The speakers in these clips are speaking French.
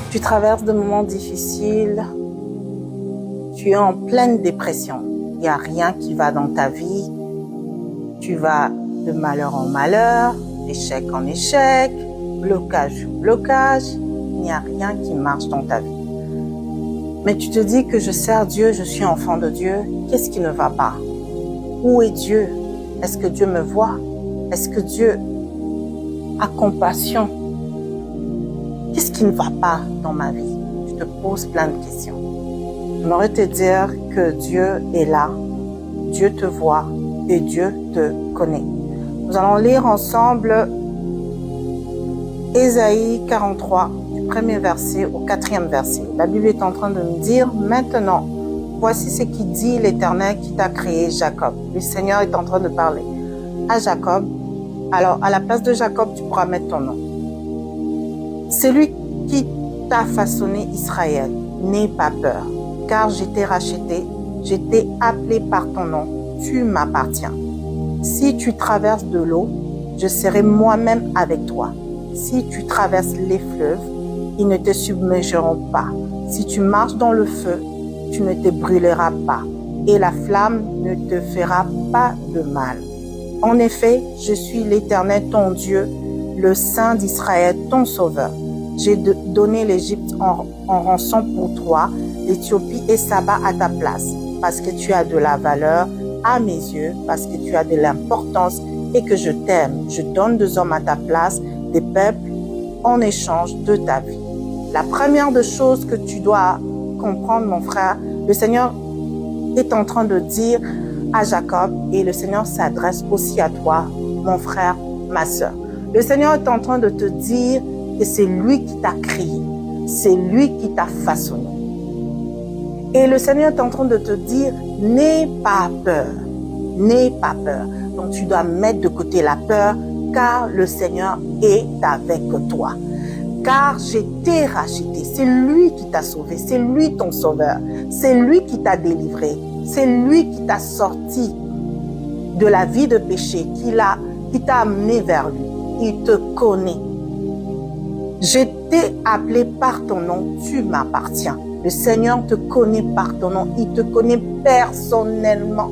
Tu traverses des moments difficiles, tu es en pleine dépression. Il n'y a rien qui va dans ta vie. Tu vas de malheur en malheur, d'échec en échec, blocage en blocage. Il n'y a rien qui marche dans ta vie. Mais tu te dis que je sers Dieu, je suis enfant de Dieu. Qu'est-ce qui ne va pas? Où est Dieu? Est-ce que Dieu me voit? Est-ce que Dieu a compassion? Qu'est-ce qui ne va pas dans ma vie? Tu te poses plein de questions. J'aimerais te dire que Dieu est là, Dieu te voit et Dieu te connaît. Nous allons lire ensemble Ésaïe 43, du 1er verset au 4e verset. La Bible est en train de nous dire, maintenant, voici ce qui dit l'Éternel qui t'a créé, Jacob. Le Seigneur est en train de parler à Jacob. Alors, à la place de Jacob, tu pourras mettre ton nom. Celui qui t'a façonné, Israël, n'aie pas peur, car je t'ai racheté, je t'ai appelé par ton nom, tu m'appartiens. Si tu traverses de l'eau, je serai moi-même avec toi. Si tu traverses les fleuves, ils ne te submergeront pas. Si tu marches dans le feu, tu ne te brûleras pas, et la flamme ne te fera pas de mal. En effet, je suis l'Éternel, ton Dieu, le Saint d'Israël, ton Sauveur. J'ai donné l'Égypte en rançon pour toi, l'Éthiopie et Saba à ta place, parce que tu as de la valeur à mes yeux, parce que tu as de l'importance et que je t'aime. Je donne des hommes à ta place, des peuples en échange de ta vie. La première des choses que tu dois comprendre, mon frère, le Seigneur est en train de dire à Jacob, et le Seigneur s'adresse aussi à toi, mon frère, ma sœur. Le Seigneur est en train de te dire que c'est lui qui t'a créé, c'est lui qui t'a façonné. Et le Seigneur est en train de te dire, n'aie pas peur, n'aie pas peur. Donc tu dois mettre de côté la peur, car le Seigneur est avec toi. Car je t'ai racheté, c'est lui qui t'a sauvé, c'est lui ton sauveur, c'est lui qui t'a délivré, c'est lui qui t'a sorti de la vie de péché, qui t'a amené vers lui. Il te connaît. Je t'ai appelé par ton nom, tu m'appartiens. Le Seigneur te connaît par ton nom, il te connaît personnellement.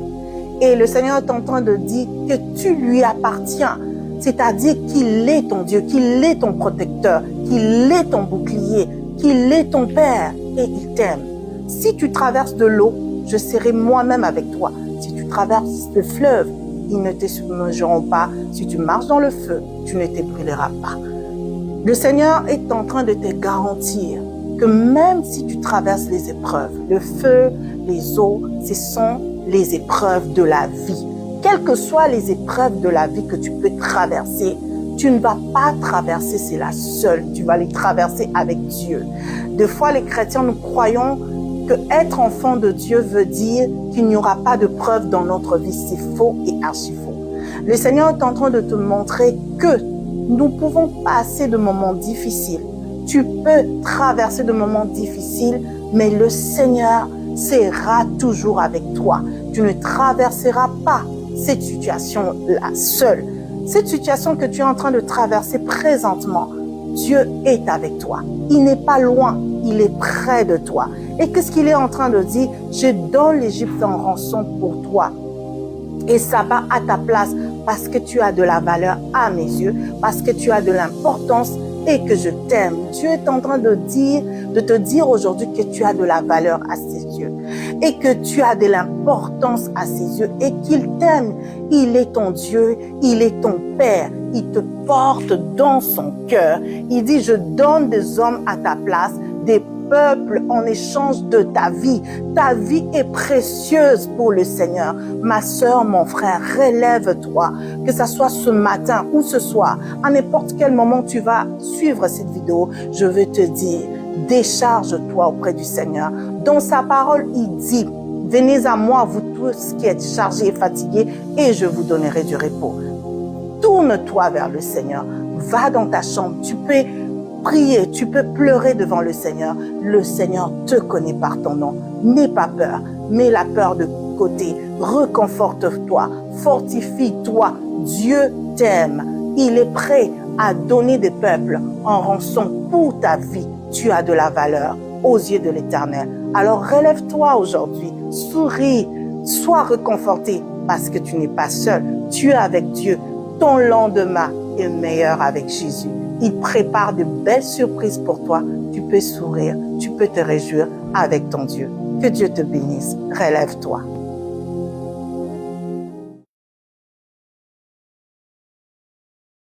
Et le Seigneur est en train de dire que tu lui appartiens. C'est-à-dire qu'il est ton Dieu, qu'il est ton protecteur, qu'il est ton bouclier, qu'il est ton Père et il t'aime. Si tu traverses de l'eau, je serai moi-même avec toi. Si tu traverses le fleuve, ils ne te submergeront pas. Si tu marches dans le feu, tu ne te brûleras pas. Le Seigneur est en train de te garantir que même si tu traverses les épreuves, le feu, les eaux, ce sont les épreuves de la vie. Quelles que soient les épreuves de la vie que tu peux traverser, tu ne vas pas traverser, c'est la seule. Tu vas les traverser avec Dieu. Des fois, les chrétiens, nous croyons que être enfant de Dieu veut dire qu'il n'y aura pas de preuves dans notre vie. C'est faux et archi faux. Le Seigneur est en train de te montrer que nous pouvons passer de moments difficiles. Tu peux traverser de moments difficiles, mais le Seigneur sera toujours avec toi. Tu ne traverseras pas cette situation-là seule. Cette situation que tu es en train de traverser présentement, Dieu est avec toi. Il n'est pas loin, il est près de toi. Et qu'est-ce qu'il est en train de dire? Je donne l'Égypte en rançon pour toi. Et ça va à ta place parce que tu as de la valeur à mes yeux, parce que tu as de l'importance et que je t'aime. Dieu est en train de te dire aujourd'hui que tu as de la valeur à ses yeux et que tu as de l'importance à ses yeux et qu'il t'aime. Il est ton Dieu, il est ton Père, il te porte dans son cœur. Il dit, je donne des hommes à ta place, des peuples en échange de ta vie. Ta vie est précieuse pour le Seigneur. Ma sœur, mon frère, relève-toi, que ça soit ce matin ou ce soir, à n'importe quel moment tu vas suivre cette vidéo, je veux te dire, décharge-toi auprès du Seigneur. Dans sa parole, il dit, venez à moi, vous tous qui êtes chargés et fatigués, et je vous donnerai du repos. Tourne-toi vers le Seigneur. Va dans ta chambre. Tu peux prier, tu peux pleurer devant le Seigneur. Le Seigneur te connaît par ton nom. N'aie pas peur. Mets la peur de côté. Reconforte-toi. Fortifie-toi. Dieu t'aime. Il est prêt à donner des peuples en rançon pour ta vie, tu as de la valeur aux yeux de l'Éternel. Alors relève-toi aujourd'hui, souris, sois réconforté parce que tu n'es pas seul. Tu es avec Dieu. Ton lendemain est meilleur avec Jésus. Il prépare de belles surprises pour toi. Tu peux sourire, tu peux te réjouir avec ton Dieu. Que Dieu te bénisse. Relève-toi.